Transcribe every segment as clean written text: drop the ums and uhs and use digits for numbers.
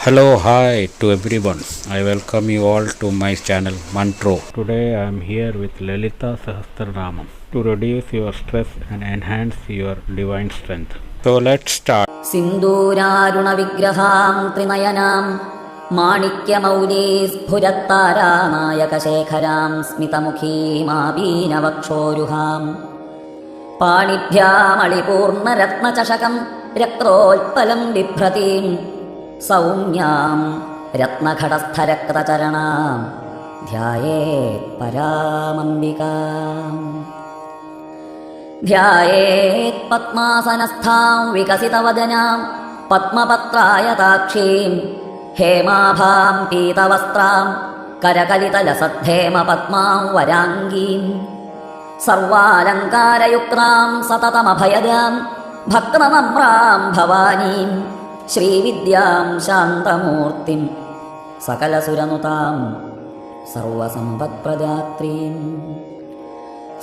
Hello, hi to everyone. I welcome you all to my channel Mantro. Today I am here with Lalita Sahasranamam to reduce your stress and enhance your divine strength. So let's start. സിന്ദൂരാരുണ വിഗ്രഹാം ത്രിനയനാം മാണിക്യമൗലീ സ്ഫുരത്താരാനായകശേഖരാം സ്മിതമുഖീമാപീനവക്ഷോരുഹാം പാണിഭ്യാമളിപൂർണരത്നചഷകം രക്തോത്പലം ബിഭ്രതീം സൗമ്യാം രത്നഘടസ്ഥരക്തചരണാം ധ്യായേത് പരാമംബികാം. ധ്യായേത് പദ്മാസനസ്ഥാം വികസിതവദനാം പദ്മപത്രായതാക്ഷീം ഹേമാഭാം പീതവസ്ത്രാം കരകലിതലസദ്ധേമ പദ്മാം വരാംഗീം സർവാലങ്കാരയുക്താം സതതമഭയദാം ഭക്തനമ്രാം ഭവാനീം ശ്രീവിദ്യാം ശാന്തമൂർത്തിം സകലസുരനുതാം സർവസമ്പത്പ്രദാത്രീം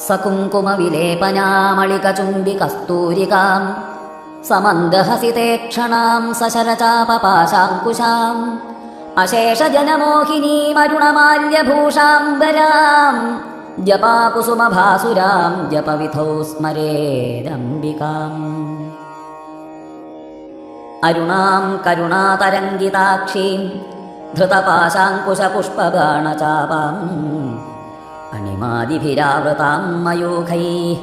സകുങ്കുമവിലേപനാമളികചുംബികസ്തൂരികാം സമന്ദഹസിതേക്ഷണാം സശരചാപപാശാങ്കുശാം അശേഷജനമോഹിനീമരുണമാല്യഭൂഷാംബരാം ജപാകുസുമഭാസുരാം ജപവിധൗ സ്മരേദംബികാം. അരുണാം കരുണാതരംഗിതാക്ഷീം ധൃതപാശാങ്കുശപുഷ്പബാണചാപാം അണിമാദിഭിരാവൃതാം മയൂഖൈഃ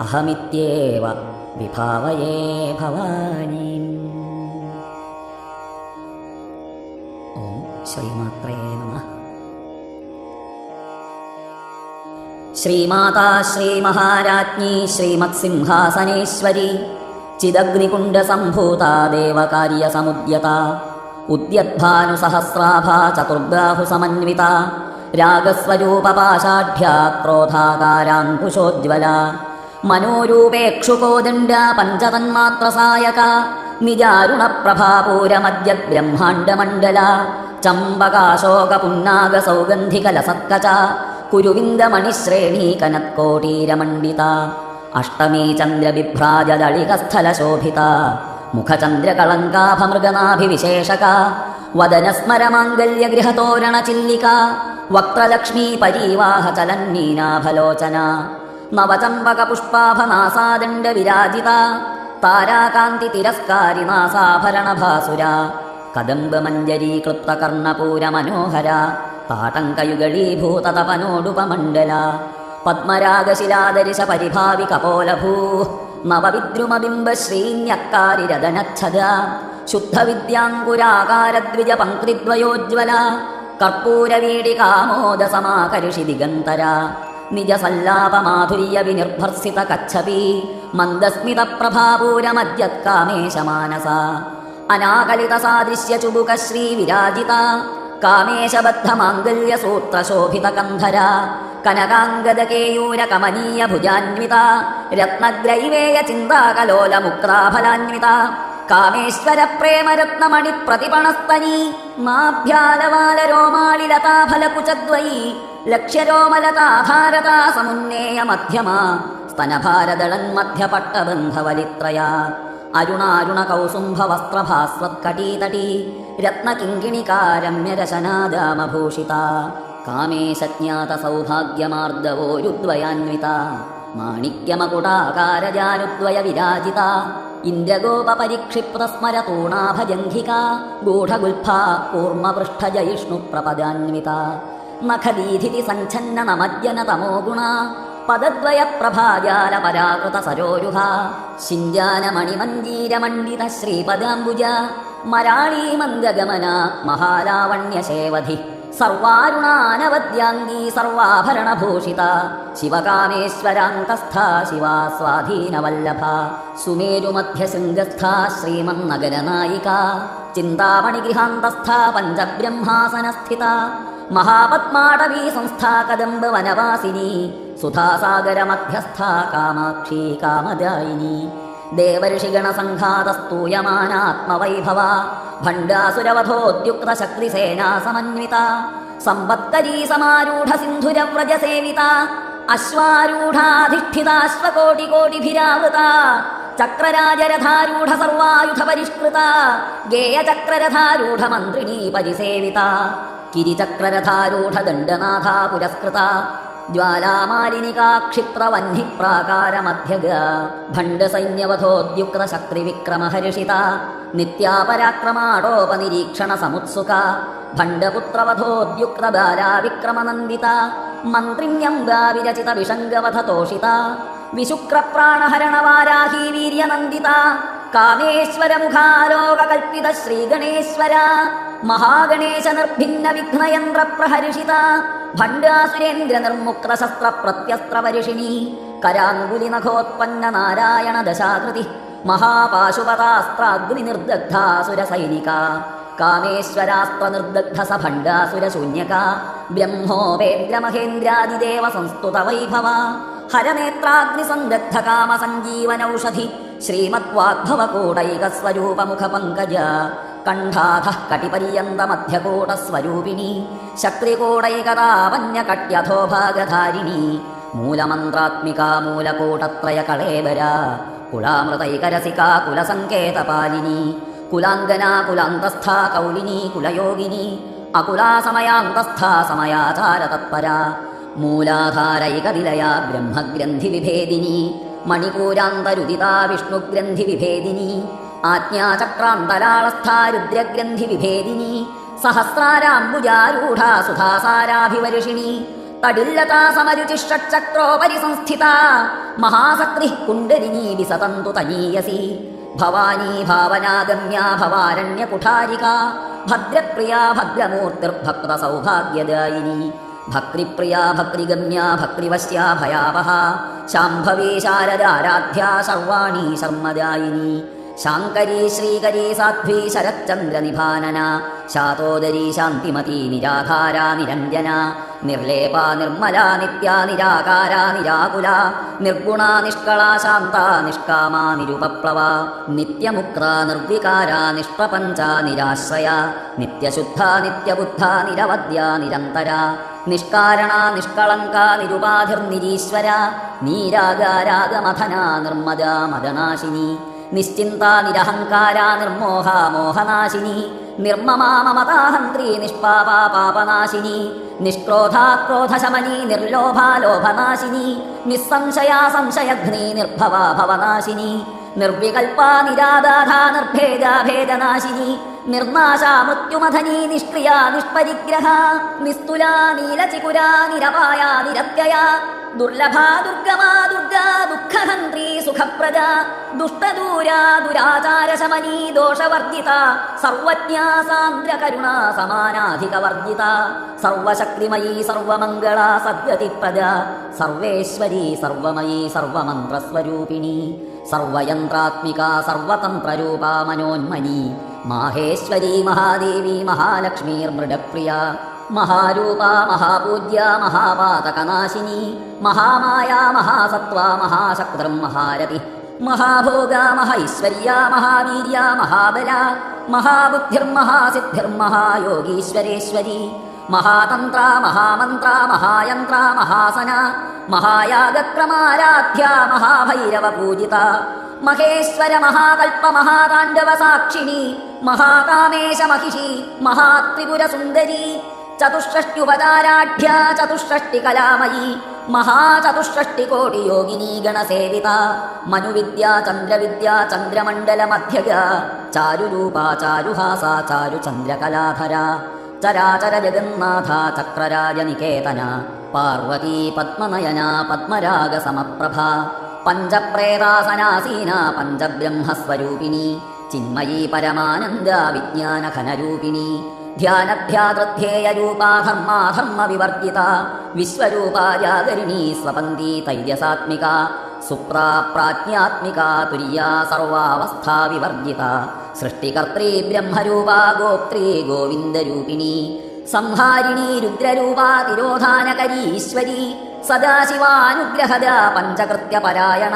അഹമിത്യേവ വിഭാവയേ ഭവാനീം. ഓം ശ്രീമാത്രേ നമഃ. ശ്രീമാതാ ശ്രീമഹാരാജ്ഞി ശ്രീമത്സിംഹാസനേശ്വരി ചിദഗ്നികുണ്ഡസംഭൂതാ ദേവകാര്യസമുദ്യതാ ഉദ്യദ്ഭാനുസഹസ്രാഭാ ചതുർബാഹുസമന്വിതാ രാഗസ്വരൂപപാശാഢ്യാ ക്രോധാകാരാങ്കുശോജ്വല മനോരൂപേക്ഷുകോദണ്ഡ പഞ്ചതന്മാത്രസായക നിജാരുണപ്രഭാപൂരമദ്യബ്രഹ്മാണ്ഡമണ്ഡല ചമ്പകാശോകപുന്നാഗസൗഗന്ധികലസത്കച കുരുവിന്ദമണിശ്രേണീ കനത്കോട്ടീരമണ്ഡിത അഷ്ടമീ ചന്ദ്രബിഭ്രാജദളികസ്ഥലശോഭിത മുഖചന്ദ്രകളങ്കാഭമൃഗനാഭിവിശേഷക വദനസ്മരമാംഗല്യഗൃഹതോരണചില്ലിക വക്ത്രലക്ഷ്മീ പരീവാഹ ചലന്നീനാഭലോചന നവചമ്പകപുഷ്പാഭനാസാദണ്ഡവിരാജിത താരാകാന്തി തിരസ്കാരിനാസാഭരണഭാസുര കദംബമഞ്ജരീകൃപ്തകർണപൂരമനോഹര താടങ്കയുഗളീഭൂതതപനോടുപമണ്ഡല പദ്മരാഗശിലാദരിശ പരിഭാവി കപോലഭൂ നവവിദ്രുമബിംബശ്രീന്യക്കാരിരദനച്ഛദ ശുദ്ധവിദ്യാങ്കുരാകാരദ്വിജ പങ്ക്തിദ്വയോജ്വല കർപ്പൂരവീടികാമോദസമാകരുഷി ദിഗന്തര നിജസല്ലാപമാധുര്യ വിനിർഭർസിത കച്ഛപി മന്ദസ്മിത പ്രഭാപൂരമദ്യത്കാമേശമാനസ അനാകലിത സാദൃശ്യ ചുബുക ശ്രീ വിരാജിത കാമേശബദ്ധമാംഗല്യസൂത്രശോഭിത കന്ധര കനകാംഗദകേയൂര കമനീയ ഭുജാന്വിത രത്നഗ്രൈവേയ ചിന്താകലോലമുക്താഫലാന്വിത കാമേശ്വര പ്രേമരത്നമണി പ്രതിപണസ്തനീ മാഭ്യാലവാലരോമാളിലതാഫലകുചദ്വയീ ലക്ഷ്യരോമലതാധാരതാ സമുന്നേയ മധ്യമ സ്തനഭാരദളന്മധ്യപട്ടബന്ധവലിത്രയ അരുണാരുണ കൗസുംഭ വസ്ത്രഭാസ്വത്കടീതടീ രത്നകിങ്കിണികാരമ്യരശനാദാമഭൂഷിത കാമേശജ്ഞാത സൗഭാഗ്യമാർദ്ദവോരുദ്വയാന്വിത മാണിക്യമകുടാകാരജാനുദ്വയ വിരാജിത ഇന്ദ്രഗോപപരിക്ഷിപ്തസ്മരതൂണാഭജംഘിക ഗൂഢഗുൽഫാ കൂർമ്മപൃഷ്ഠജയിഷ്ണുപ്രപദാന്വിത നഖദീധിതി സഞ്ഛന്ന നമജ്ജന തമോഗുണ പദദ്വയ പ്രഭാജാല പരാകൃത സരോരുഹ ശിഞ്ചാനമണിമഞ്ജീരമണ്ഡിത ശ്രീപദാംബുജ മരാളീ മന്ദഗമന മഹാലാവണ്യശേവധി സർവാരുണാനവദ്യാംഗീ സർവാഭരണഭൂഷിത ശിവകാമേശ്വരാന്തസ്ഥ ശിവാ സ്വാധീനവല്ലഭ സുമേരുമധ്യശൃംഗസ്ഥ ശ്രീമന്നഗരനായിക ചിന്താമണിഗൃഹാന്തസ്ഥ പഞ്ചബ്രഹ്മാസനസ്ഥിത മഹാപദ്മാടവീ സംസ്ഥാ കദംബ വനവാസിനി സുധാസാഗരമധ്യസ്ഥ കാമാക്ഷി കാമദായിനി ദേവർഷിഗണസംഘാതസ്തൂയമാനാത്മവൈഭവ ഭണ്ഡാസുരവധോദ്യുക്തശക്തിസേനാ സമന്വിത സമ്പത്കരീ സമാരൂഢ സിന്ധുരവ്രജസേവിത അശ്വാരൂഢാധിഷ്ഠിതാശ്വകോടികോടിഭിരാവൃത ചക്രരാജരഥാരൂഢ സർവായുധ പരിഷ്കൃത ഗേയചക്രരഥാരൂഢ മന്ത്രിണീ പരിസേവിത കിരിചക്രരഥാരൂഢ ദണ്ഡനാഥ പുരസ്കൃത ജ്വാലാമാലിനികാ ക്ഷിപ്രവഹ്നി പ്രാകാരമധ്യഗ ഭണ്ഡസൈന്യവധോദ്യുക്ത ശക്തിവിക്രമഹർഷിത നിത്യാപരാക്രമാടോപനിരീക്ഷണ സമുത്സുക ഭണ്ഡപുത്രവധോദ്യുക്ത ബാലാവിക്രമനന്ദിത മന്ത്രിണ്യംബാ വിരചിത വിഷംഗവധതോഷിത വിശുക്രപ്രാണഹരണവാരാഹി വീര്യനന്ദിത കാമേശ്വരമുഖാലോകകൽപ്പിത ശ്രീഗണേശ്വര മഹാഗണേശ നിർഭിന്ന വിഘ്നയന്ത്ര പ്രഹർഷിത ഭണ്ഡാസുരേന്ദ്ര നിർമുക്ത ശസ്ത്ര പ്രത്യസ്ത്ര പരിഷിണി കരാങ്കുലി നഖോത്പന്ന നാരായണ ദശാകൃതി മഹാപാശുപതാസ്ത്രാഗ്നി നിർദഗ്ധാസുര സൈനിക കാമേശ്വരാസ്ത്ര നിർദഗ്ധ സ ഭണ്ഡാസുര ശൂന്യക ബ്രഹ്മോപേന്ദ്ര മഹേന്ദ്രാദിദേവ സംസ്തുത വൈഭവ ഹരനേത്രാഗ്നി സന്ദഗ്ധ കാമ സഞ്ജീവനൌഷധി ശ്രീമദ്വാഗ്ഭവകൂടൈകസ്വരൂപമുഖ പങ്കജ കണ്ഠാധ കടിപര്യന്ത മധ്യകൂടസ്വരൂപിണി ശക്തികൂടൈകതാപന്യകട്യധോഭാഗധാരിണി മൂലമന്ത്രാത്മിക മൂലകൂടത്രയ കളേബര കുലാമൃതൈകരസിക കുലസങ്കേതപാലിനി കുലാംഗനാ കുലാന്തസ്ഥ കൗലിനി കുലയോഗിനി അകുലാ സമയാന്തസ്ഥ സമയാചാര തത്പര മൂലാധാരൈകവിലയ ബ്രഹ്മഗ്രന്ഥി വിഭേദിനി മണിപൂരാന്തരുദിത വിഷ്ണുഗ്രന്ഥി വിഭേദിനി ആജ്ഞാചക്രാന്തരാളസ്ഥ രുദ്രഗ്രന്ഥി വിഭേദിനി സഹസ്രാരാംബുജാരൂഢ സുധാസാരാഭിവർഷിണി തടില്ലതാ സമരുചിഷക്രോപരി സംസ്ഥിത മഹാസക്തി കുണ്ഡലിനി വിസതന്തു തനീയസി ഭവാനി ഭാവനാഗമ്യ ഭവാരണ്യകുഠാരിക ഭദ്രപ്രിയ ഭദ്രമൂർത്തിർഭക്ത സൗഭാഗ്യദായിനി ഭക്തിപ്രിയ ഭക്തിഗമ്യ ഭക്തിവശ്യ ഭയാവഹ ശാംഭവീ ശാരദാരാധ്യ സർവാണി ശർമ്മദായിനി ശാങ്കരീ ശ്രീകരീ സാധ്വീ ശരച്ചന്ദ്രനിഭാനന ശാതോദരീ ശാന്തിമതി നിരാധാര നിരഞ്ജന നിർലേപ നിർമ്മല നിത്യ നിരാകാര നിരാകുല നിർഗുണ നിഷ്കള ശാന്ത നിഷ്കാമ നിരുപപ്ലവ നിത്യമുക്ത നിർവികാര നിഷ്പ്രപഞ്ച നിരാശ്രയ നിത്യശുദ്ധ നിത്യബുദ്ധ നിരവദ്യ നിരന്തര നിഷ്കാരണ നിഷ്കളങ്ക നിരുപാധിർനിരീശ്വര നീരാഗാരാഗമഥന നിർമ്മദ മദനാശിനി നിശ്ചിന്ത നിരഹങ്കാര നിർമോഹ മോഹനാശിനി നിർമ്മമാ മമതാഹന്ത്രി നിഷ്പാപ പാപനാശിനി നിഷ്ക്രോധാക്രോധശമനി നിർലോഭാ ലോഭനാശിനി നിസ്സംശയാ സംശയഘ്നി നിർഭവ ഭവനാശിനി നിർവികൽപ നിരാദാധ നിർഭേദ ഭേദനാശിനി നിർനാശ മൃത്യുമഥനി നിഷ്ക്രിയ നിഷ്പരിഗ്രഹ നിസ്തുല നീലചികുര നിരപായ നിരത്യയ ദുർലഭ ദുർഗമാ ദുർഗാ ദുഃഖഹന്ത്രി സുഖപ്രദ ദുഷ്ടദൂര ദുരാചാരശമനി ദോഷവർജിത സർവജ്ഞ സാന്ദ്ര കരുണ സമാനാധികവർജിത സർവശക്തിമയീ സർവമംഗള സദ്ഗതിപ്രദ സർവേശ്വരി സർവമയീ സർവമന്ത്രസ്വരൂപിണി സർവയന്ത്രാത്മിക സർവതന്ത്രരൂപ മനോന്മനി മാഹേശ്വരി മഹാദേവി മഹാലക്ഷ്മീർമൃഡപ്രിയ മഹാരൂപ മഹാപൂജ്യ മഹാപാതകനാശിനി മഹാമായ മഹാസത്വ മഹാശക്തൃം മഹാരതി മഹാഭോഗ മഹൈശ്വര്യ മഹാവീര്യ മഹാബല മഹാബുദ്ധിർമഹാസിദ്ധിർമഹായോഗീശ്വരേശ്വരി മഹാതന്ത്ര മഹാമന്ത്ര മഹായന്ത്ര മഹാസന മഹായാഗക്രമാരാധ്യ മഹാഭൈരവ പൂജിത മഹേശ്വര മഹാകൽപ്പ മഹാതാണ്ഡവ സാക്ഷിണി മഹാകാമേശ മഹിഷി മഹാത്രിപുര സുന്ദരി ചതുഷ്ഷ്ട്യുപചാരാഢ്യ ചതുഷ്ഷ്ടി കലാമയി മഹാചതുഷ്ഷ്ടി യോഗിനി ഗണസേവിത മനുവിദ്യ ചന്ദ്രവിദ്യ ചന്ദ്രമണ്ഡല മധ്യഗ ചാരുരൂപ ചാരുഹാസ ചാരുചന്ദ്രകലാധര ചരാചര ജഗന്നാഥ ചക്രരാജനികേതന പാർവതീ പത്മനയന പത്മരാഗ സമപ്രഭ പഞ്ചപ്രേതാസനാസീന പഞ്ചബ്രഹ്മസ്വരൂപിണി ചിന്മയീ പരമാനന്ദ വിജ്ഞാനഘനരൂപിണി ധ്യാനധ്യാതൃധ്യേയരൂപാ ധർമാധർമ്മ വിവർജിത വിശ്വരൂപാ ജാഗരിണീ സ്വപന്തി തൈജസാത്മിക സുപ്രാ പ്രാജ്ഞാത്മിക തുര്യാ സർവാവസ്ഥാ വിവർജിത സൃഷ്ടികർत्री ബ്രഹ്മരൂപാ ഗോപ്ത്രീ ഗോവിന്ദരൂപിണി സംഹാരിണീ രുദ്രരൂപാ തിരോധാനകരീ ഈശ്വരി സദാശിവാനുഗ്രഹദ പഞ്ചകൃത്യപരായണ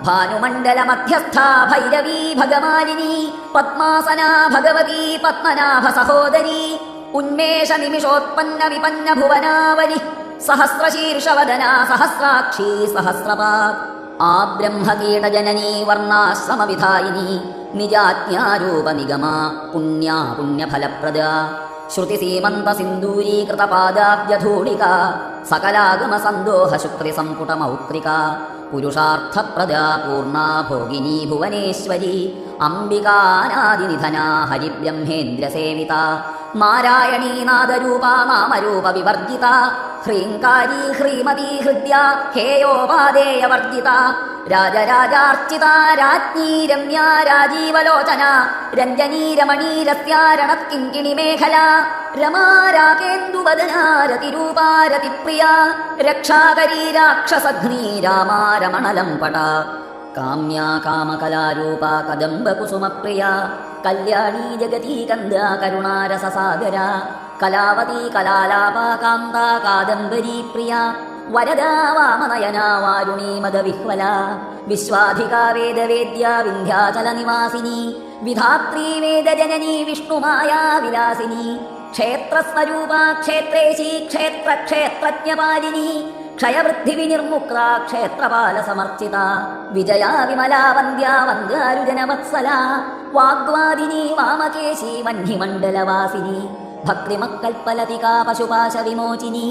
ഭാനുമണ്ഡല മധ്യസ്ഥ ഭൈരവീ ഭഗമാലിനി പത്മാസന ഭഗവതി പത്മനാഭ സഹോദരി ഉന്മേഷ നിമിഷോത്പന്ന വിപന്ന ഭുവനാവലി സഹസ്രശീർഷവദന സഹസ്രാക്ഷി സഹസ്രപാദ് ആ ബ്രഹ്മകീടജനനീ വർണ്ണാശ്രമവിധായിനി നിജാജ്ഞാരൂപനിഗമാ പുണ്യാ പുണ്യഫലപ്രദ ശ്രുതിസീമന്തസിന്ദൂരീകൃതപാദാബ്ജധൂളിക സകലാഗമസന്തോഹശുക്തിസംപുടമൗക്തിക പുരുഷാർത്ഥപ്രദാ പൂർണ്ണാ ഭോഗിനി ഭുവനേശ്വരി അംബികാനാദിനിധനാ ഹരിബ്രഹ്മേന്ദ്രസേവിത നാരായണീ നാദരൂപാ നാമരൂപ വിവർജിത ഹ്രീങ്കാരീ ഹ്രീമതീ ഹൃദ്യ ഹേയോപാദേയവർജിത രാജരാജാർച്ചിത രാജ്ഞീ രമ്യാ രാജീവലോചന രഞ്ജനീ രമണീരസ്യാരണക്കിങ്കിണി മേഖല രമാ രാകേന്ദുവദനാരതിരൂപാരതിപ്രിയ രക്ഷാകരീ രാക്ഷസഘ്നീ രാമാ രമണലം പട കാമ്യാ കാമകലാരൂപ കദംബകുസുമപ്രിയ കല്യാണീ ജഗതീ കന്ദ കരുണാരസസാഗര കലാവതീ കലാലാപ കാന്ത കാദംബരീ പ്രിയ വരദാ വാമനയനാ വാരുണീ മദവിഹ്വല വിശ്വാധികാ വേദവേദ്യ വിന്ധ്യാചലനിവാസിനി വിധാത്രീ വേദജനനീ വിഷ്ണുമായാ വിലാസിനി ക്ഷേത്രസ്വരൂപ ക്ഷേത്രേശി ക്ഷേത്രജ്ഞപാലിനി ക്ഷയവൃദ്ധി വിനിർമുക്ത ക്ഷേത്രപാലസമർച്ചിത വിജയാ വിമലാ വന്ദ്യാ വന്ദ്യാരുജനവത്സല വാഗ്വാദിനി വാമകേശി വഹ്നിമണ്ഡലവാസിനി ഭക്തിമക്കൽപ്പലതികാ പശുപാശ വിമോചിനി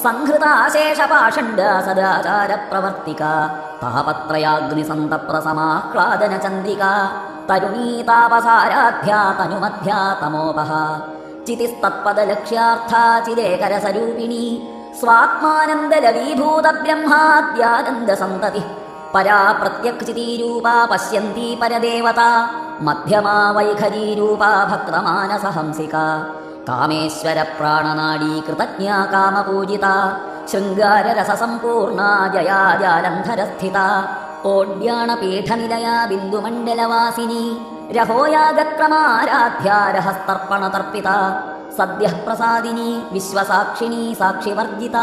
സംഹൃതാശേഷപാഷണ്ഡ സദാചാര പ്രവർത്തിക താപത്രയാഗ്നിസന്തപ്രസമാഹ്ലാദന ചന്ദ്രിക തരുണീ താപസാരാധ്യാ തനുമധ്യാ തമോപഹ ചിതിസ്തത്പദലക്ഷ്യാർത്ഥ ചിരേകരസരൂപിണി സ്വാത്മാനന്ദലവീഭൂത ബ്രഹ്മാദ്യാനന്ദസന്തതി പരാ പ്രത്യക്ഷിതീരൂപാ പശ്യന്തി പരദേവത മധ്യമാ വൈഖരീരൂപാ ഭക്തമാനസഹംസിക കാമേശ്വര പ്രാണനാഡീ കൃതജ്ഞാ കാമപൂജിത ശൃംഗാരരസസമ്പൂർണ ജയാ ജാലന്ധരസ്ഥിത ഓഡ്യാണപീഠനിലയാ ബിന്ദുമണ്ഡലവാസിനി രഹോയാഗക്രമാരാധ്യാ രഹസ്തർപ്പണതർപ്പിത സദ്യ പ്രസാദിനി വിശ്വസാക്ഷിണീ സാക്ഷിവർജിത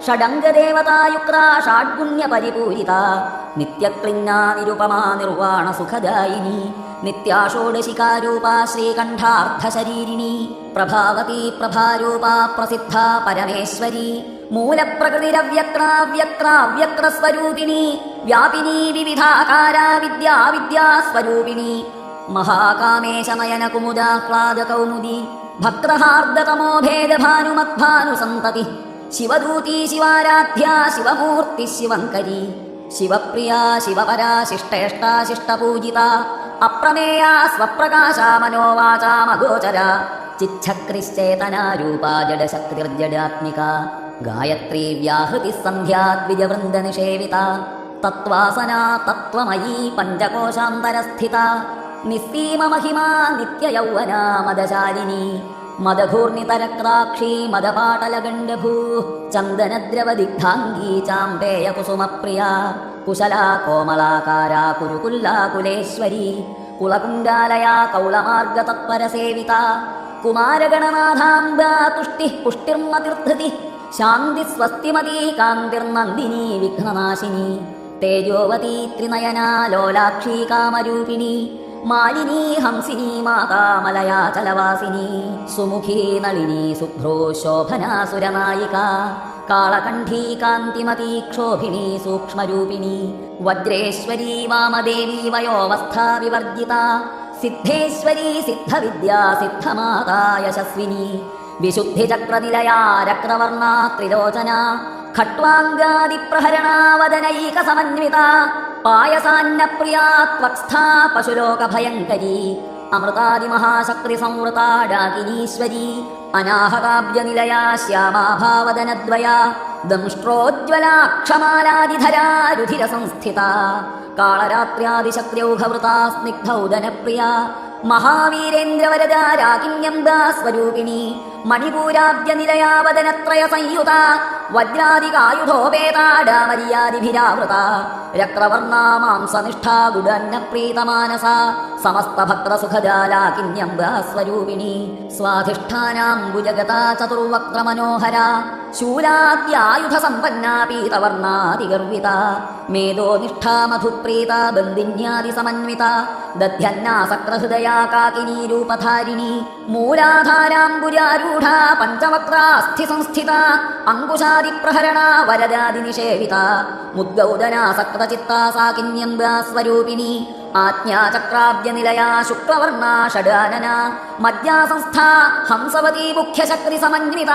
ഷഡംഗദേവതായുക്ത ഷാഡ്ഗുണ്യപരിപൂരിത നിത്യക്ലിന്നാ നിരുപമാ നിർവാണ സുഖദായിനി നിത്യാഷോഡശികാരൂപാ ശ്രീകണ്ഠാർദ്ധശരീരിണി പ്രഭാവതി പ്രഭാരൂപാ പ്രസിദ്ധ പരമേശ്വരി മൂലപ്രകൃതിരവ്യക്രാവ്യക്രാവ്യക്രസ്വരൂപിണി വ്യാപിനി വിവിധാകാരാ വിദ്യാവിദ്യാസ്വരൂപിണി മഹാകാമേശനയന കുമുദാഹ്ലാദകൗമുദി ഭക്തഹാർദതമോ ഭേദഭാനുമദ്ഭാനുസന്തതി ശിവദൂതി ശിവാരാധ്യാ ശിവമൂർത്തി ശിവങ്കരി ശിവപ്രിയാ ശിവപരാ ശിഷ്ടേഷ്ടാ ശിഷ്ടപൂജിത അപ്രമേയാ സ്വപ്രകാശാ മനോവാചാമഗോചര ചിച്ഛക്രിശ്ചേതനാരൂപാ ജഡശക്തിർജഡാത്മിക ഗായത്രീ വ്യാഹൃതി സന്ധ്യാ ദ്വിജവൃന്ദനിഷേവിത തത്വാസനാ തത്വമയീ പഞ്ചകോശാന്തരസ്ഥിത നിസ്സീമമഹിമാ നിത്യയൗവനാ മദശാലിനി മദഘൂർണിതരക്താക്ഷി മദപാടലഗണ്ഡഭൂ ചന്ദനദ്രവദിഗ്ധാംഗീ ചാമ്പേയകുസുമപ്രിയ കുശലാ കോമലാകാരാ കുരുകുല്ലാകുലേശ്വരി കുളകുണ്ടാലയാ കൗളമാർഗതത്പരസേവിത കുമാരഗണനാഥാംബ തുഷ്ടിഃ പുഷ്ടിർമതിർധൃതി ശാന്തി സ്വസ്തിമതീ കാന്തിർനന്ദിനി വിഘ്നനാശിനി തേജോവതി ത്രിനയനാ ലോലാക്ഷി കാമരൂപിണി മാലിനി ഹംസിനി മാതാമലയാ ചലവാസിനി സുമുഖീ നളിനി സുഭ്രോ ശോഭനാ സുരനായിക കാളകണ്ഠീ കാന്തിമതീ ക്ഷോഭിണി സൂക്ഷ്മരൂപിണി വജ്രേശ്വരീ വാമദേവീ വയോവസ്ഥാ വിവർജിത സിദ്ധേശ്വരീ സിദ്ധവിദ്യാ സിദ്ധമാതാ യശസ്വിനി വിശുദ്ധിചക്രനിലയാ രക്തവർണാ ത്രിലോചന ഖട്വാംഗാദിപ്രഹരണാവദനൈകസമന്വിത പായസാന്നപ്രിയാ ത്വക്സ്ഥാ പശുലോകഭയങ്കരീ അമൃതാദിമഹാശക്തിസംവൃതാ ഡാകിനീശ്വരി അനാഹതാബ്ജനിലയാ ശ്യാമാഭാവദനദ്വയാ ദംഷ്ട്രോജ്വലാക്ഷമാലാദിധരാ രുധിരസംസ്ഥിതാ കാളരാത്ര്യാദിശക്ര്യൗഘവൃതാ സ്നിഗ്ധൗദനപ്രിയാ മഹാവീരേന്ദ്രവരദാ രാകിന്യംബാ സ്വരൂപിണി മണിപൂരാബ്ജനിലയാ വദനത്രയ സംയുത വജ്രാദികായുധോപേതാ ഡാമര്യാദിഭിരാവൃത രക്തവർണാ മാംസനിഷ്ഠാ ഗുഡന്നപ്രീതമാനസ സമസ്തഭക്തസുഖജാലാകിന്യംബാ സ്വരൂപിണി സ്വാധിഷ്ഠാനാംബുജഗതാ ചതുർവക്ത്രമനോഹര ശൂലാദ്യായുധസമ്പന്നാ പീതവർണാതിഗർവിത മേധോ നിഷ്ഠാ മധുപ്രീത ബന്ധിന്യാദിസമന്വിത ദധ്യന്നാസക്രഹൃദയാ കാകിനീ രൂപധാരിണി മൂലാധാരാംബുജാരൂഢ പഞ്ചവക്രാസ്ഥി സംസ്ഥിത അങ്കുശാദിപ്രഹരണ വരദാദിനിഷേവിത മുദ്ഗൗദനാസക്തചിത്താ സാകിന്യംബാസ്വരൂപിണി ആജ്ഞാചക്രാബ്ജനിലയാ ശുക്ലവർണ ഷഡാനന മധ്യാസംസ്ഥാ ഹംസവതീ മുഖ്യശക്തിസമന്വിത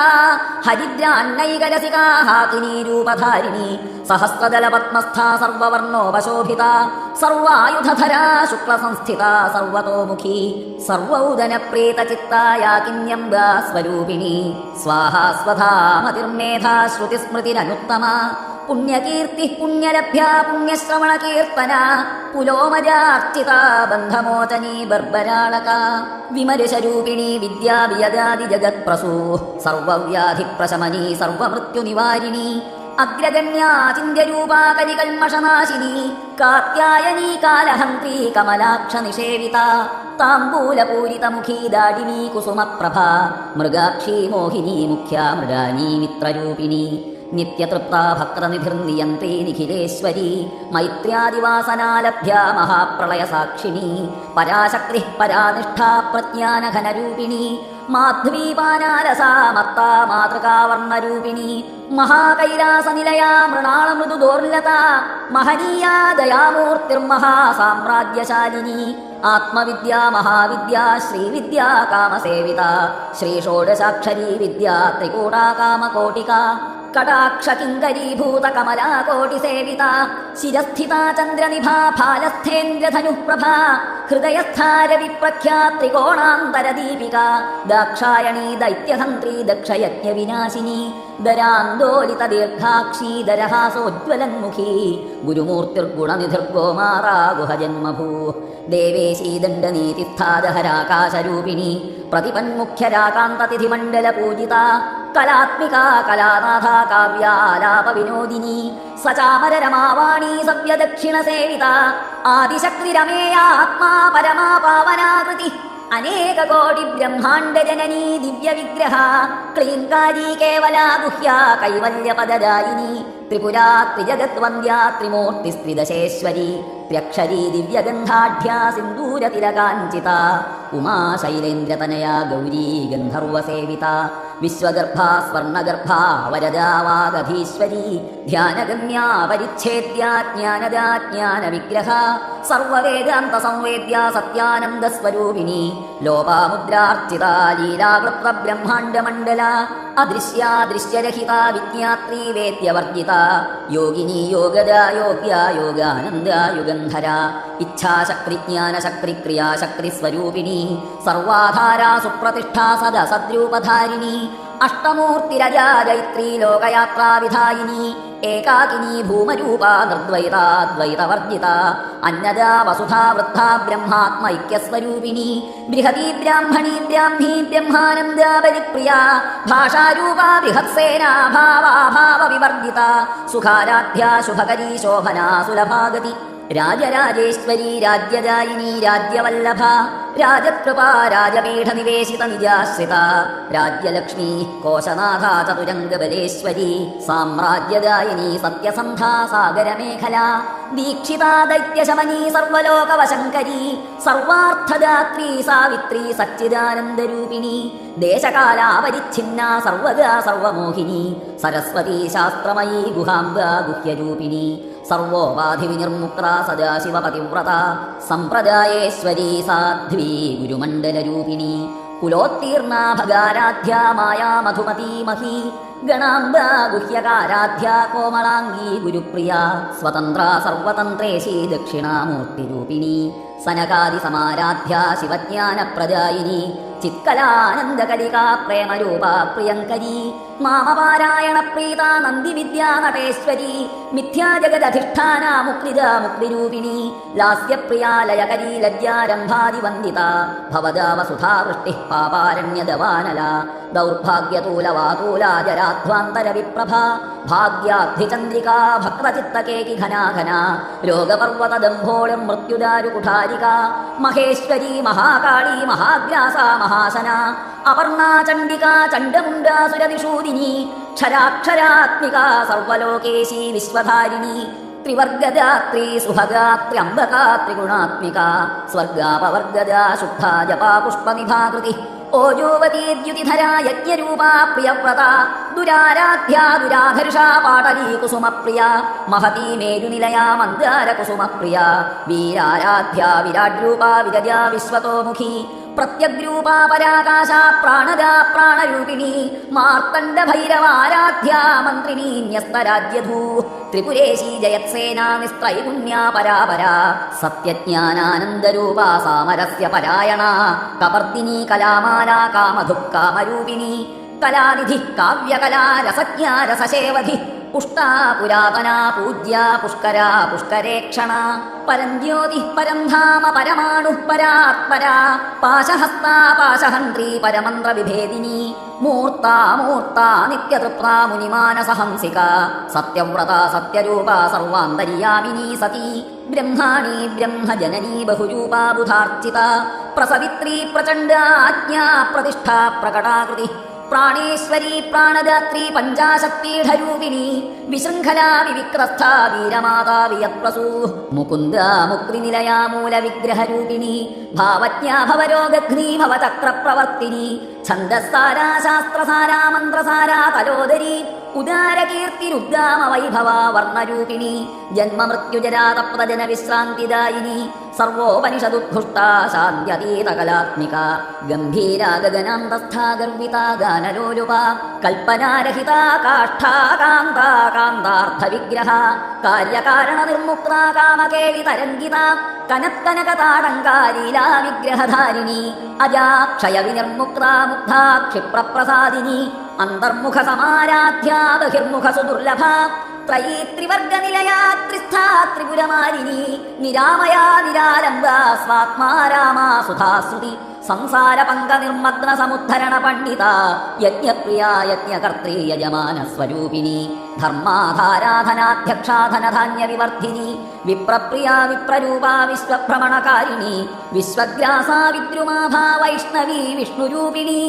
ഹരിദ്രാന്നൈകരസികാ ഹാകിനീ രൂപധാരിണി സഹസ്രദലപത്മസ്ഥാ സർവവർണോപശോഭിത സർവായുധധരാ ശുക്ലസംസ്ഥിത സർവതോമുഖി സർവൗദനപ്രീതചിത്താ യാകിന്യംബാ സ്വരൂപിണി സ്വാഹാ സ്വധാ മതിർമേധാ ശ്രുതിസ്മൃതിരനുത്തമ പുണ്യകീർത്തി പുണ്യലഭ്യ പുണ്യശ്രവണകീർത്തന പുലോമജാർച്ചിത ബന്ധമോചനീ ബർബരാളക വിമരുശരൂപിണി വിദ്യാവിയഗാദി ജഗത്പ്രസൂ സർവവ്യാധിപ്രശമനീ സർവമൃത്യുനിവാരിണി അഗ്രഗണ്യാ ചിന്യരൂപാ കരികൽമഷനാശിനി കാത്യായനീ കാലഹന്ത്രീ കമലാക്ഷനിഷേവിത താംബൂലപൂരിതമുഖീ ദാഡിനീ കുസുമപ്രഭ മൃഗാക്ഷീ മോഹിനി മുഖ്യാ മൃഗാനീ മിത്രരൂപിണി നിത്യതൃപ്താ ഭക്തനിധിർനിയന്ത്രീ നിഖിലേശ്വരി മൈത്ര്യാദിവാസനാലഭ്യ മഹാപ്രളയസാക്ഷിണി പരാശക്തി പരാനിഷ്ഠാ പ്രജ്ഞാനഘനരൂപിണി മാധ്വീപാനാരസാ മത്താ മാതൃകാവർണ്ണരൂപിണി മഹാകൈലാസനിലയാ മൃണാളമൃദുദോർലത മഹനീയാ ദയാമൂർത്തിർമഹാസാമ്രാജ്യശാലിനി ആത്മവിദ്യാ മഹാവിദ്യാ ശ്രീവിദ്യാ കാമസേവിത ശ്രീഷോഡശാക്ഷരീ വിദ്യാ ത്രികൂടാ കാമകോട്ടിക കടാക്ഷകിങ്കരീഭൂത കമലാകോട്ടിസേവിത ശിരസ്ഥിതാ ചന്ദ്രനിഭാ ഫാലസ്ഥേന്ദ്രധനുഃപ്രഭ ഹൃദയസ്ഥാരവിപ്രഖ്യാ ത്രികോണാന്തരദീപിക ദാക്ഷായണീ ദൈത്യഹന്ത്രീ ദക്ഷയജ്ഞവിനാശിനി ദരാന്തോലിത ദീർഘാക്ഷീ ദരഹാസോജ്വലന്മുഖീ ഗുരുമൂർത്തിർഗുണനിധിർഗോമാറാ ഗുഹജന്മഭൂ ദേവേശീ ദണ്ഡനീതിസ്ഥാദഹരാകാശരൂപിണി പ്രതിപന്മുഖ്യരാകാന്തതിഥിമണ്ഡലപൂജിത കലാത്മിക കലാനാഥ കാവ്യാലാപവിനോദിനി സചാമരരമാവാണീ സവ്യദക്ഷിണസേവിത ആദിശക്തിരമേയാ ആത്മാ പരമാ പാവനാകൃതി അനേകകോടി ബ്രഹ്മാണ്ഡജനനീ ദിവ്യവിഗ്രഹ ക്ലീങ്കാരീ കേവലാ ഗുഹ്യാ കൈവല്യപദദായിനി ത്രിപുരാ ത്രിജഗദ്വന്ദ്യാ ത്രിമൂർത്തിസ്ത്രിദശേശ്വരി ത്യക്ഷരീ ദിവ്യഗന്ധാഢ്യാ സിന്ദൂരതിലകാഞ്ചിത ഉമാ ശൈലേന്ദ്രതനയാ ഗൗരീ ഗന്ധർവസേവിത വിശ്വഗർഭാ സ്വർണഗർഭാ വരദാ വാഗധീശ്വരി ധ്യാനഗമ്യാ പരിച്ഛേദ്യാ ജ്ഞാനദാ ജ്ഞാനവിഗ്രഹ സർവവേദാന്തസംവേദ്യാ സത്യാനന്ദസ്വരൂപിണി ലോപാമുദ്രാർച്ചിത ലീലാകൃത്വബ്രഹ്മാണ്ഡമണ്ഡല അദൃശ്യാ ദൃശ്യരഹിത വിജ്ഞാത്രീ വേദ്യവർജിത യോഗിനി യോഗദാ യോഗ്യാ യോഗാനന്ദ യുഗന്ധര ഇച്ഛാശക്തി ജ്ഞാനശക്തി ക്രിയാശക്തി സ്വരൂപിണി സർവാധാരാ സുപ്രതിഷ്ഠാ സദാ സദ്രൂപധാരിണി അഷ്ടമൂർത്തിരജാ ജൈത്രീ ലോകയാത്രാവിധായിനി ഏകാകിനി ഭൂമരൂപാ നിർദ്വൈതാദ്വൈതവർജിത അന്നദാ വസുധാ വൃദ്ധാ ബ്രഹ്മാത്മൈക്യസ്വരൂപിണി ബൃഹതീ ബ്രാഹ്മണീ ബ്രാഹ്മീ ബ്രഹ്മാനന്ദാ ബലിപ്രിയാ ഭാഷാരൂപാ ബൃഹത്സേനാ ഭാവാഭാവവിവർജിത സുഖാരാധ്യാ ശുഭകരീ ശോഭനാ സുലഭാഗതി രാജരാജേശ്വരി രാജ്യദായിനി രാജ്യവല്ലഭ രാജകൃപാ രാജപീഠനിവേശിത നിജാശ്രിത രാജ്യലക്ഷ്മീ കോശനാഥ ചതുരംഗബലേശ്വരി സാമ്രാജ്യദായിനി സത്യസന്ധാ സാഗരമേഖല ദീക്ഷിതാ ദൈത്യശമനീ സർവലോകവശങ്കരി സർവാർത്ഥദാത്രീ സാവിത്രീ സച്ചിദാനന്ദരൂപിണി ദേശകാലാപരിച്ഛിന്ന സർവഗാ സർവമോഹിനി സരസ്വതീ ശാസ്ത്രമയീ ഗുഹാംബ ഗുഹ്യരൂപിണി സർവോപാധിവിനിർമുക്ത സദാശിവപതിവ്രത സമ്പ്രദായേശ്വരീ സാധ്വീ ഗുരുമണ്ഡലരൂപിണി കുലോത്തീർണാ ഭഗാരാധ്യാ മായാ മധുമതീ മഹീ ഗണാംബ ഗുഹ്യകാരാധ്യാ കോമളാംഗീ ഗുരുപ്രിയ സ്വതന്ത്ര സർവതന്ത്രേശി ദക്ഷിണാമൂർത്തിരൂപിണി സനകാദിസമാരാധ്യാ ശിവജ്ഞാനപ്രദായിനി ചിത്കലാനന്ദകലികാ പ്രേമരൂപാ പ്രിയങ്കരി മാമപാരായണ പ്രീത നന്ദിവിദ്യാ നടേശ്വരി മിഥ്യാജഗദധിഷ്ഠാനാ മുക്തിദ മുക്തിരൂപിണി ലാസ്യപ്രിയാ ലയകരീ ലജ്ജാരംഭാദിവന്ദിത ഭവദാ വസുധാ വൃഷ്ടിഃ പാപാരണ്യദവാനല ദൗർഭാഗ്യതൂലവാതൂലാ ജരാ ധ്വാന്തരവിപ്രഭ ഭാഗ്യാബ്ധിചന്ദ്രികാ ഭക്തചിത്തകേകി ഘനാഘന രോഗപർവതദംഭോളം മൃത്യുദാരുകുഠാരിക മഹേശ്വരി മഹാകാളി മഹാഗ്രാസ മഹാസന അപർണാ ചണ്ഡികാ ചണ്ഡമുണ്ഡാസുരദിശൂദിനി ക്ഷരാക്ഷരാത്മികാ സർവലോകേശി വിശ്വധാരിണി ത്രിവർഗദാത്രി സുഭഗാത്രി അംബകാ ത്രിഗുണാത്മിക സ്വർഗാപവർഗദാ ശുദ്ധാ ജപാ പുഷ്പനിഭാകൃതി ഓജോവതീദ്യുതിധരാ യജ്ഞരൂപാ പ്രിയവ്രത ദുരാരാധ്യാ ദുരാധർഷാ പാടലീ കുസുമപ്രിയ മഹതീ മേരുനിലയാ മന്ദാരകുസുമപ്രിയ വീരാരാധ്യാ വിരാഡ്രൂപാ വിരജാ വിശ്വതോമുഖി പ്രത്യഗ്രൂപാ പരാകാശ പ്രാണദാ പ്രാണരൂപിണി മാർത്തണ്ഡ ഭൈരവാരാധ്യാ മന്ത്രിണീ ന്യസ്തരാജ്യധൂ ത്രിപുരേശി ജയത്സേനാ നിസ്ത്രൈഗുണ്യാ പരാപരാ സത്യജ്ഞാനാനന്ദരൂപാ സാമരസ്യ പരായണ കപർദിനി കലാമാലാ കാമധുഃകാമരൂപിണി കലാനിധി കാവ്യകലാ രസജ്ഞാ രസശേവധി പുഷ്ടാ പുരാതനാ പൂജ്യാ പുഷ്കരാ പുഷ്കരേക്ഷണ പരഞ്ജ്യോതി പരംധാമ പരമാണു പരാത്പരാ പാശഹസ്താ പാശഹന്ത്രി പരമന്ത്രവിഭേദിനി മൂർത്താ മൂർത്താ നിത്യതൃപ്താ മുനിമാനസഹംസിക സത്യവ്രത സത്യരൂപാ സർവാന്തര്യാമിനി സതി ബ്രഹ്മാണി ബ്രഹ്മജനനീ ബഹുരൂപാ ബുധാർച്ചിത പ്രസവിത്രീ പ്രചണ്ഡാ ആജ്ഞാ പ്രതിഷ്ഠാ പ്രകടാകൃതി പ്രാണേശ്വരി പ്രാണദാത്രി പഞ്ചാശക്തിപീഠരൂപിണി വിശൃംഖലാ വിവിക്രസ്ഥ വീരമാതാ വിയത്പ്രസൂ മുകുന്ദ മുക്തിനിലയാ മൂലവിഗ്രഹരൂപിണി ഭാവജ്ഞാ ഭവരോഗഘ്നീ ഭവചക്രപ്രവർത്തിനി ഛന്ദസ്സാരാ ശാസ്ത്രസാരാ മന്ത്രസാരാ തലോദരി ഉദാരകീർത്തിരുദ്ഗാമ വൈഭവ വർണ്ണരൂപിണി ജന്മമൃത്യുജരാതപ്തജന വിശ്രാന്തിദായിനി സർവോപനിഷദുദ്ഘുഷ്ട ശാന്ത്യതീതകലാത്മിക ഗംഭീരാ ഗഗനാന്തസ്ഥാ ഗർവിതാ ഗാനലോലുപ കൽപ്പനാരഹിത കാഷ്ഠാ കാന്താ കാന്താർത്ഥവിഗ്രഹ കാര്യകാരണ നിർമുക്ത കാമകേളി തരംഗിത കനത്കനകതാടങ്കാരീലാ വിഗ്രഹധാരിണി അജാക്ഷയ വിനിർമുക്ത മുഗ്ധാ ക്ഷിപ്രപ്രസാദിനി അന്തർമുഖ സമാരാധ്യാ ബഹിർമുഖ സുദുർലഭ ത്രയീ ത്രിവർഗനിലയാ ത്രിസ്ഥാ ത്രിപുരമാലിനി നിരാമയാ നിരാലംബ സ്വാത്മാ രാമാ സുധാശ്രുതി സംസാര പങ്ക നിർമഗ്ന സമുദ്ധരണ പണ്ഡിത യജ്ഞപ്രിയാ യജ്ഞകർത്തൃ യജമാന സ്വരൂപിണി ധർമാധാരാധനാധ്യക്ഷാധനധാന്യ വിവർദ്ധിനി വിപ്രപ്രിയാ വിപ്രരൂപാ വിശ്വഭ്രമണകാരിണി വിശ്വഗ്രാസാ വിദ്രുമാഭാ വൈഷ്ണവീ വിഷ്ണുരൂപിണി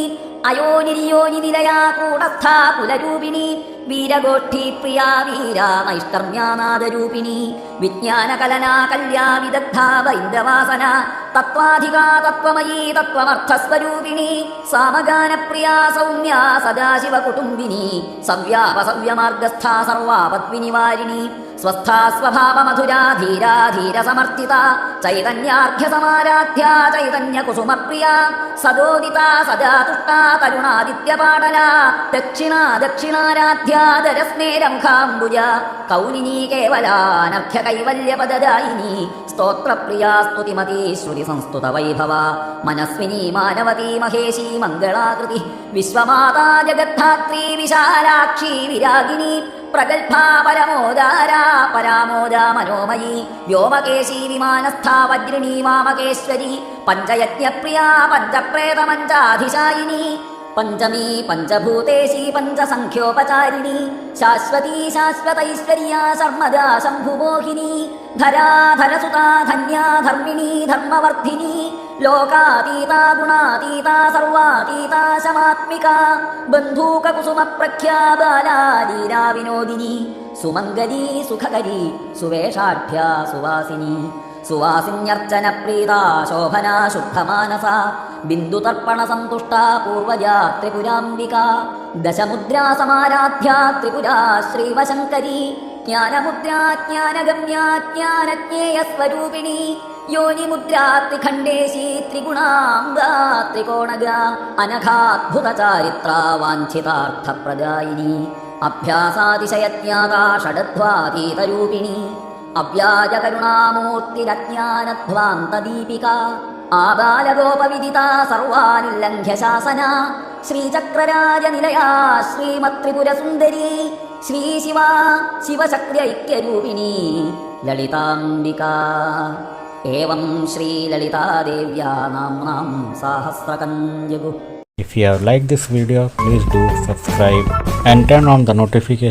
അയോനിരിയോനി നിലയാ കൂടസ്ഥാ കുലരൂപിണി വീരഗോഷ്ഠീ പ്രിയാ വീരാ നൈഷ്കർമ്യാനാദരൂപിണി വിജ്ഞാനകലനാ കല്യാ വിദഗ്ധാ വൈന്ദവാസന തത്വാധികാ തത്വമയീ തത്വമർത്ഥസ്വരൂപിണി സാമഗാനപ്രിയാ സൗമ്യാ സദാശിവകുടുംബിനി സവ്യാപസവ്യമാർഗസ്ഥാ സർവാപദ്വിനിവാരിണി സ്वस्था स्वभावमधुरा धीरा धीरसमर्थिता चैतन्यार्घ्यसमाराध्या चैतन्यकुसुमप्रिया सदोदिता सदा तुष्टा तरुणादित्यपाटला दक्षिणा दक्षिणाराध्या दरस्नेरमुखाम्बुजा कौलिनी केवलानर्घ्यकैवल्यपददायिनी स्तोत्रप्रिया स्तुतिमती श्रुतिसंस्तुतवैभवा मनस्विनी मानवती महेशी मङ्गलाकृतिः विश्वमाता जगद्धात्री विशालाक्षी विरागिनी प्रगल्भा परमोदारा परामोदा मनोमयी व्योमकेशी विमानस्था वज्रिणी वामकेश्वरी पञ्चयज्ञप्रिया पञ्चप्रेतमञ्चाधिशायिनी पञ्चमी पञ्चभूतेशी पञ्चसङ्ख्योपचारिणी शाश्वती शाश्वतैश्वर्या शर्मदा शम्भुमोहिनी धराधरसुता धन्या धर्मिणी धर्मवर्धिनी लोकातीता गुणातीता सर्वातीता शमात्मिका बन्धूककुसुमप्रख्या बाला लीला विनोदिनी सुमङ्गली सुखकरी सुवेषाढ्या सुवासिनी सुवासिन्यर्चन प्रीता शोभना शुद्धमानसा बिन्दुतर्पणसन्तुष्टा पूर्वजा त्रिपुराम्बिका दशमुद्रा समाराध्या त्रिपुरा श्रीवशङ्करी ज्ञानमुद्रा ज्ञानगम्या ज्ञानज्ञेयस्वरूपिणी योनिमुद्रा त्रिखण्डेशी त्रिगुणाङ्गा त्रिकोणगा अनघाद्भुतचारित्रा वाञ्छितार्थप्रदायिनी अभ्यासातिशयज्ञाता षडध्वातीतरूपिणी अव्याजकरुणामूर्तिरज्ञानध्वान्तदीपिका आबालगोपविदिता सर्वानुल्लङ्घ्य शासना श्रीचक्रराजनिलया श्रीमत्त्रिपुरसुन्दरी श्रीशिवा शिवशक्त्यैक्यरूपिणी ललिताम्बिका एवं श्रीललितादेव्या नाम्नां साहस्रकं जगुः If you have liked this video, please do subscribe and turn on the notification